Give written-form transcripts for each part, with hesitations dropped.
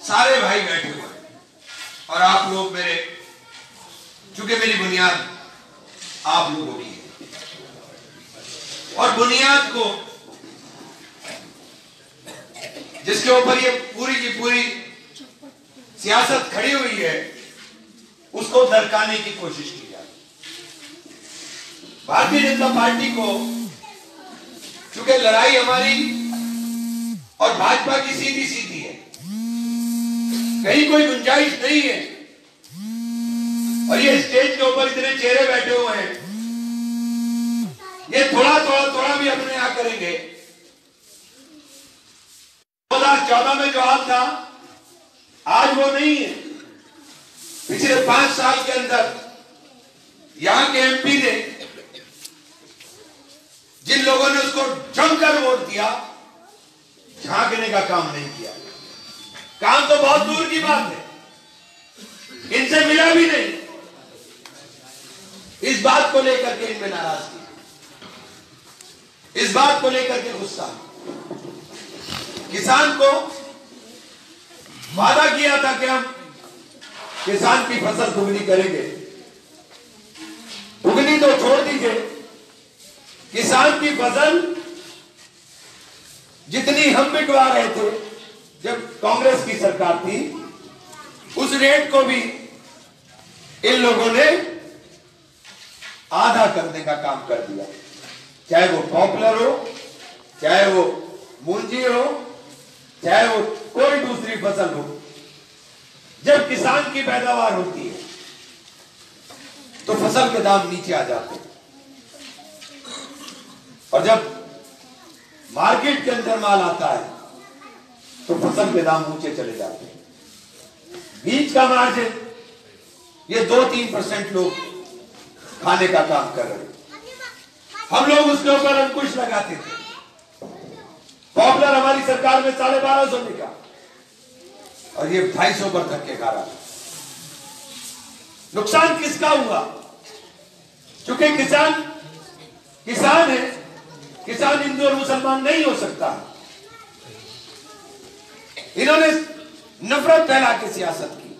सारे भाई बैठे हुए हैं और आप लोग मेरे, चूंकि मेरी बुनियाद आप लोगों की है और बुनियाद को जिसके ऊपर ये पूरी की पूरी सियासत खड़ी हुई है उसको दरकाने की कोशिश की जाए। भारतीय जनता पार्टी को चूंकि लड़ाई हमारी और भाजपा की सीधी सीधी है, कहीं कोई गुंजाइश नहीं है और ये स्टेज के ऊपर इतने चेहरे बैठे हुए हैं, ये थोड़ा भी अपने यहां करेंगे। 2014 में जो हाल था आज वो नहीं है। पिछले 5 साल के अंदर यहां के एमपी ने, जिन लोगों ने उसको जमकर वोट दिया, झांकने का काम नहीं किया। काम तो बहुत दूर की बात है, इनसे मिला भी नहीं। इस बात को लेकर के इनमें नाराजगी, इस बात को लेकर के गुस्सा। किसान को वादा किया था कि हम किसान की फसल दुगनी करेंगे, दुगनी तो छोड़ दीजिए, किसान की फसल जितनी हम बिकवा रहे थे जब कांग्रेस की सरकार थी, उस रेट को भी इन लोगों ने आधा करने का काम कर दिया। चाहे वो पॉपुलर हो, चाहे वो मूंजी हो, चाहे वो कोई दूसरी फसल हो, जब किसान की पैदावार होती है तो फसल के दाम नीचे आ जाते हैं और जब मार्केट के अंदर माल आता है तो फसल के दाम ऊंचे चले जाते हैं। बीच का मार्जिन ये 2-3% लोग खाने का काम कर रहे हैं। हम लोग उसके ऊपर अंकुश लगाते थे। पॉपुलर हमारी सरकार में 1250 बिका और ये 250 पर धक्के खा रहा। नुकसान किसका हुआ? क्योंकि किसान है, किसान हिंदू और मुसलमान नहीं हो सकता। इन्होंने नफरत फैला के सियासत की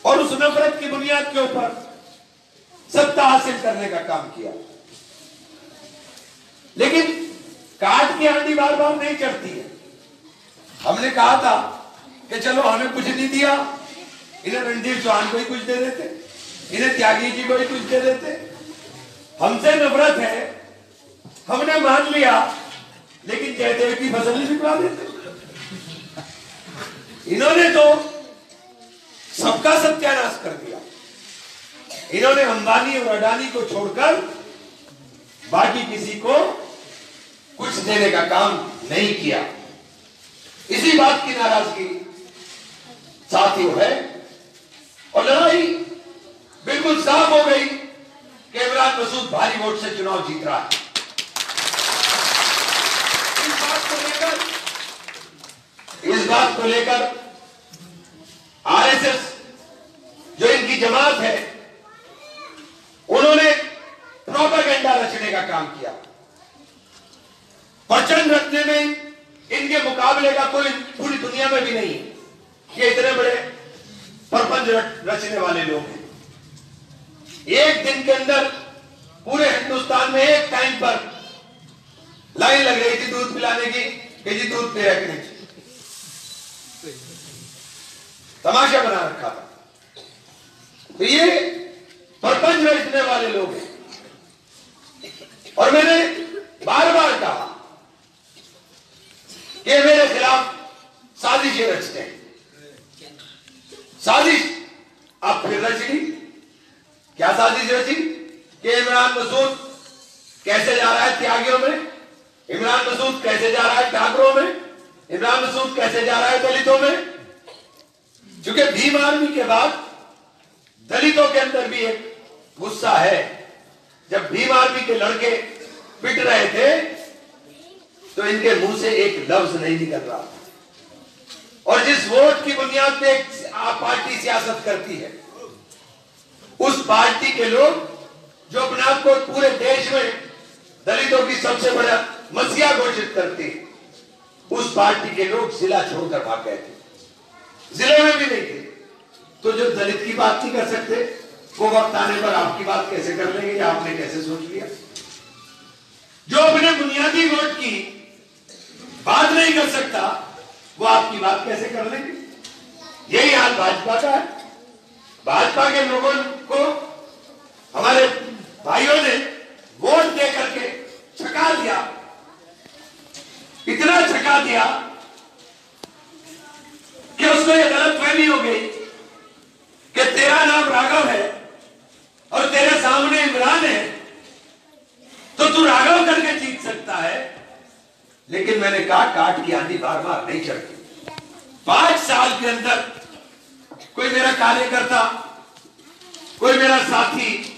और उस नफरत की बुनियाद के ऊपर सत्ता हासिल करने का काम किया। लेकिन काट की हांडी बार बार नहीं चढ़ती है। हमने कहा था कि चलो हमें कुछ नहीं दिया, इन्हें रणधीर चौहान को ही कुछ दे देते, इन्हें त्यागी जी को ही कुछ दे देते। हमसे नफरत है, हमने मान लिया, लेकिन जयदेव की फसल ही बिकवा देते। इन्होंने तो सबका सत्यानाश कर दिया। इन्होंने अंबानी और अडानी को छोड़कर बाकी किसी को कुछ देने का काम नहीं किया। इसी बात की नाराजगी साथियों है और लड़ाई बिल्कुल साफ हो गई कि इमरान मसूद भारी वोट से चुनाव जीत रहा है। इस बात को लेकर आरएसएस जो इनकी जमात है, उन्होंने प्रोपेगेंडा रचने का काम किया। प्रचंड रचने में इनके मुकाबले का कोई पूरी दुनिया में भी नहीं है। ये इतने बड़े प्रपंच रचने वाले लोग हैं। एक दिन के अंदर पूरे हिंदुस्तान में एक टाइम पर लाइन लग रही थी दूध पिलाने की कि जी दूध पिला के नहीं, तमाशा बना रखा था। तो ये प्रपंच रचने वाले लोग हैं और मैंने बार बार कहा कि मेरे खिलाफ साजिशें रचते हैं। साजिश आप फिर रच ली। क्या साजिश रची कि इमरान मसूद कैसे जा रहा है त्यागियों में, इमरान मसूद कैसे जा रहा है ठाकरों में, इमरान मसूद कैसे जा रहा है दलितों में। क्योंकि भीम आर्मी के बाद दलितों के अंदर भी एक गुस्सा है। जब भीम आर्मी के लड़के पिट रहे थे तो इनके मुंह से एक लफ्ज नहीं निकल रहा। और जिस वोट की बुनियाद पे एक पार्टी सियासत करती है, उस पार्टी के लोग जो अपने आप को पूरे देश में दलितों की सबसे बड़ा मसीहा घोषित करते हैं, उस पार्टी के लोग जिला छोड़कर भाग गए थे। जिले में भी नहीं थे। तो जो दलित की बात नहीं कर सकते, वो वक्त आने पर आपकी बात कैसे कर लेंगे, या आपने कैसे सोच लिया? जो अपने बुनियादी वोट की बात नहीं कर सकता, वो आपकी बात कैसे कर लेंगे? यही हाल भाजपा का है। भाजपा के लोगों को हमारे भाइयों ने वोट दे करके छका दिया, इतना छका दिया कि उसको यह गलतफहमी हो गई कि तेरा नाम राघव है और तेरे सामने इमरान है, तो तू राघव करके जीत सकता है। लेकिन मैंने कहा काट की आंधी बार बार नहीं चढ़ती। 5 साल के अंदर कोई मेरा कार्यकर्ता, कोई मेरा साथी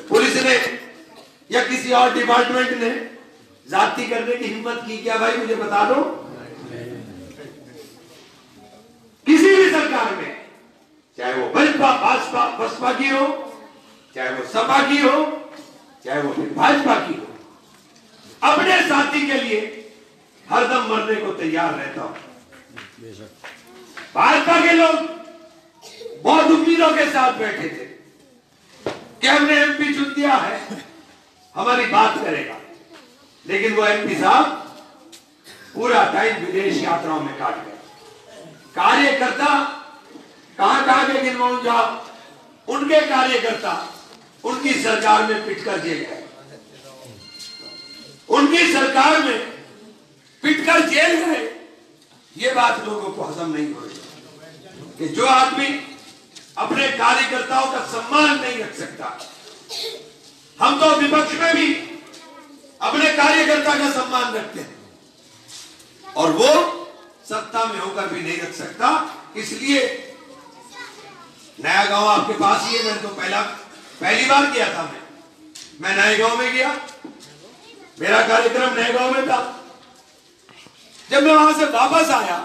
पुलिस ने या किसी और डिपार्टमेंट ने जाति करने की हिम्मत की क्या? भाई मुझे बता दो। किसी भी सरकार में, चाहे वो बसपा की हो, चाहे वो सपा की हो, चाहे वो भाजपा की हो, अपने साथी के लिए हरदम मरने को तैयार रहता हूं। भाजपा के लोग बहुत उम्मीदों के साथ बैठे थे कि हमने एमपी चुन दिया है, हमारी बात करेगा। लेकिन वो एमपी साहब पूरा टाइम विदेश यात्राओं में काट गए। कार्यकर्ता कहां कहां के गिनवाऊं जा, उनके कार्यकर्ता उनकी सरकार में पिटकर जेल गए, उनकी सरकार में पिटकर जेल गए। ये बात लोगों को हजम नहीं हो रही कि जो आदमी अपने कार्यकर्ताओं का सम्मान नहीं रख सकता, हम तो विपक्ष में भी अपने कार्यकर्ता का सम्मान रखते हैं, और वो सत्ता में होकर भी नहीं रख सकता। इसलिए नया गांव आपके पास ही है, मैंने तो पहली बार किया था। मैं नए गांव में गया, मेरा कार्यक्रम नए गांव में था। जब मैं वहां से वापस आया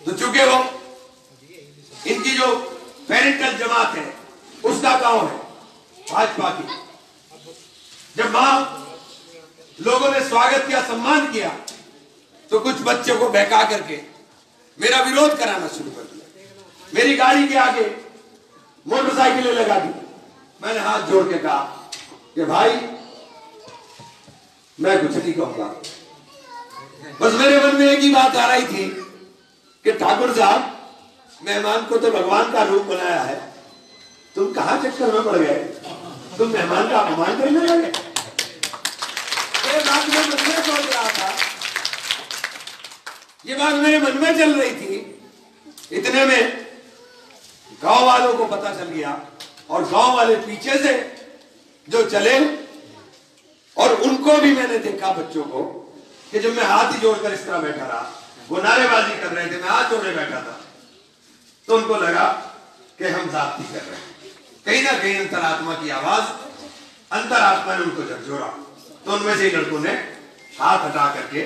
तो चूंकि वो इनकी जो पेरेंटल जमात है उसका गांव है भाजपा की, जब वहां लोगों ने स्वागत किया, सम्मान किया, तो कुछ बच्चों को बहका करके मेरा विरोध कराना शुरू कर दिया। मेरी गाड़ी के आगे मोटरसाइकिलें लगा दी। मैंने हाथ जोड़ के कहा कि भाई मैं कुछ नहीं कहूंगा, बस मेरे मन में एक ही बात आ रही थी कि ठाकुर साहब, मेहमान को तो भगवान का रूप बनाया है, तुम कहां चक्कर में पड़ गए, तुम मेहमान का अपमान करने लगे। ये बात मैं मन में सोच रहा था, ये बात मेरे मन में चल रही थी। इतने में गांव वालों को पता चल गया, और गांव वाले पीछे से जो चले, और उनको भी मैंने देखा बच्चों को कि जब मैं हाथ ही जोड़कर इस तरह बैठा रहा, वो नारेबाजी कर रहे थे, मैं हाथ जोड़े बैठा था, तो उनको लगा कि हम जाति कर रहे हैं। कहीं ना कहीं अंतरात्मा की आवाज, अंतरात्मा ने उनको झकझोरा। तो उनमें से लड़कों ने हाथ हटा करके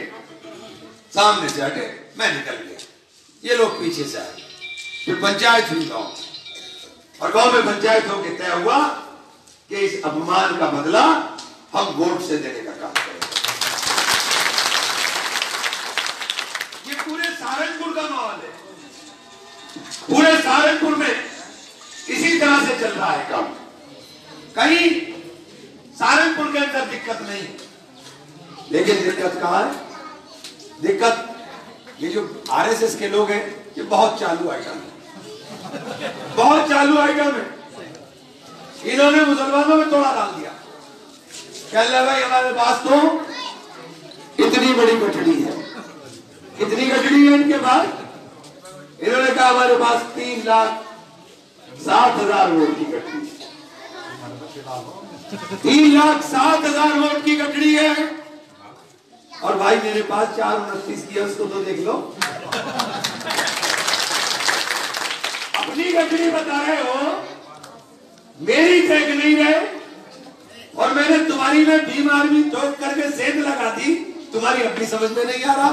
सामने से हटे, मैं निकल गया, ये लोग पीछे से आए। फिर पंचायत हुई गांव, और गांव में पंचायत होकर तय हुआ कि इस अपमान का बदला हम वोट से देने का काम करेंगे। ये पूरे सहारनपुर का माहौल है, पूरे सहारनपुर में इसी तरह से चल रहा है काम। कहीं सहारनपुर के अंदर दिक्कत नहीं, लेकिन दिक्कत कहां है? दिक्कत ये जो आरएसएस के लोग हैं, ये बहुत चालू आइटम है, बहुत चालू आइटम है। इन्होंने मुसलमानों में तोड़ा डाल दिया। कह रहे भाई हमारे पास तो इतनी बड़ी गठड़ी है, कितनी गठड़ी है इनके पास? इन्होंने कहा हमारे पास 3,60,000 वोट की गठड़ी, 3,60,000 वोट की गठड़ी है। और भाई मेरे पास 429 की है, उसको तो देख लो। अपनी गठड़ी बता रहे हो, मेरी देख नहीं रहे, और मैंने तुम्हारी में भीम आर्मी ठोक करके सेंध लगा दी, तुम्हारी अपनी समझ में नहीं आ रहा,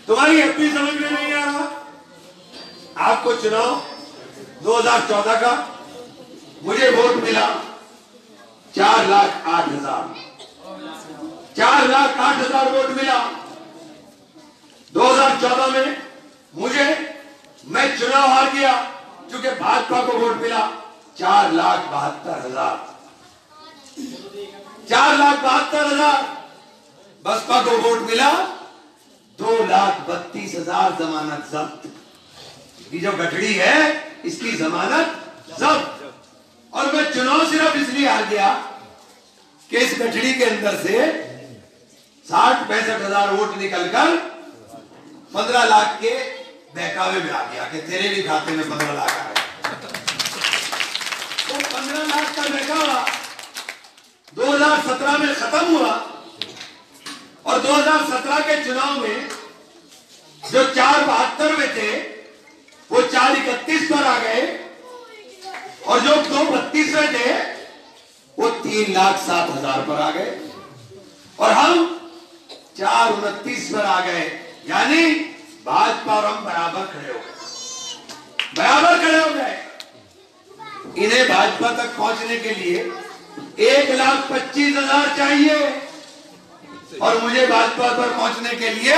तुम्हारी अपनी समझ में नहीं आ रहा। आपको चुनाव 2014 का मुझे वोट मिला 4,08,000, 4,08,000 वोट मिला। 2014 में मैं चुनाव हार गया क्योंकि भाजपा को वोट मिला 4,72,000। 4,72,000। बसपा को वोट मिला 2,32,000 जमानत जब्त। ये जो गठड़ी है इसकी जमानत जब्त। और मैं चुनाव सिर्फ इसलिए हार गया कि इस गठड़ी के अंदर से 60-65,000 वोट निकलकर 15 लाख के बहकावे में आ गया कि तेरे भी खाते में 15 लाख आ गए। तो 15 लाख का बहकावा 2017 में खत्म हुआ और 2017 के चुनाव में जो 4,72 में थे वो 4,31 पर आ गए और जो 2,32 में थे वो 3,07,000 पर आ गए और हम 4,29 पर आ गए। यानी भाजपा और हम बराबर खड़े हो गए, बराबर खड़े हो गए। इन्हें भाजपा तक पहुंचने के लिए 1,25,000 चाहिए और मुझे भाजपा पर पहुंचने के लिए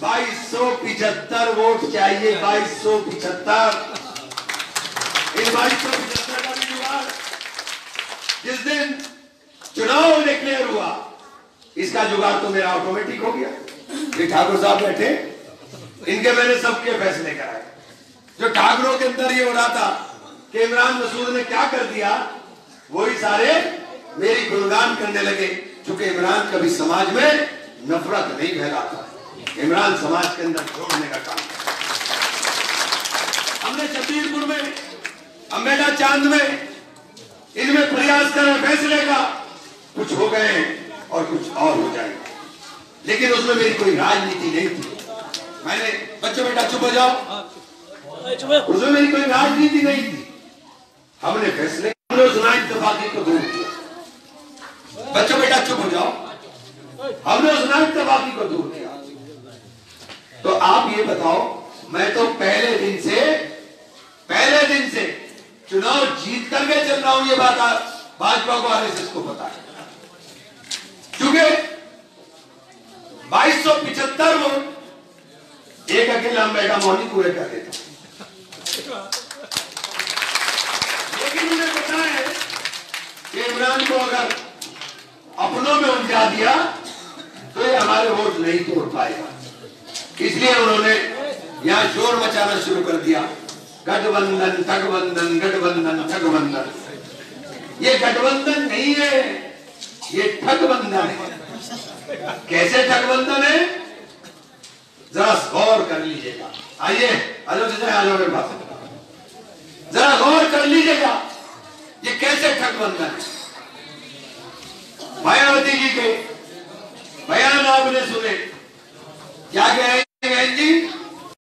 2,275 वोट चाहिए। 2,275। इन 2,275 का भी जुगाड़ जिस दिन चुनाव डिक्लेयर हुआ इसका जुगाड़ तो मेरा ऑटोमेटिक हो गया। ये ठाकुर साहब बैठे, इनके मैंने सबके फैसले कराए। जो ठाकुरों के अंदर ये हो रहा था कि इमरान मसूद ने क्या कर दिया, वही सारे मेरी गुणगान करने लगे। क्योंकि इमरान कभी समाज में नफरत नहीं फैलाता, इमरान समाज के अंदर जोड़ने का काम किया। हमने छत्तीसपुर में, अम्बेडा चांद में, इनमें प्रयास करें फैसले का, कुछ हो गए और कुछ और हो जाएगा, लेकिन उसमें मेरी कोई राजनीति नहीं थी। मैंने बच्चों बेटा चुप हो जाओ, उसमें मेरी कोई राजनीति नहीं थी। हमने फैसले, हमने उस नाइंतफाकी को दूर किया। बच्चों बेटा चुप हो जाओ, हमने उस नाइंतफाकी को दूर किया। तो आप ये बताओ, मैं तो पहले दिन से चुनाव जीत करके चल रहा हूं। ये बात भाजपा को, आरएसएस को पता है। क्योंकि 2,275 वोट एक अकेला अम्बेडा मोहनी पूरे कर देता, लेकिन उन्हें पता है कि इमरान को अगर अपनों में उलझा दिया तो ये हमारे वोट नहीं तोड़ पाएगा। इसलिए उन्होंने यहां शोर मचाना शुरू कर दिया, गठबंधन ठगबंधन, गठबंधन ठगबंधन। ये गठबंधन नहीं है, ये ठगबंधन है। कैसे ठगबंधन है, जरा गौर कर लीजिएगा। आइए, आ जाओ मेरे पास, जरा गौर कर लीजिएगा ये कैसे ठगबंधन है। मायावती जी के बयान आपने सुने, क्या कहेंगे जी?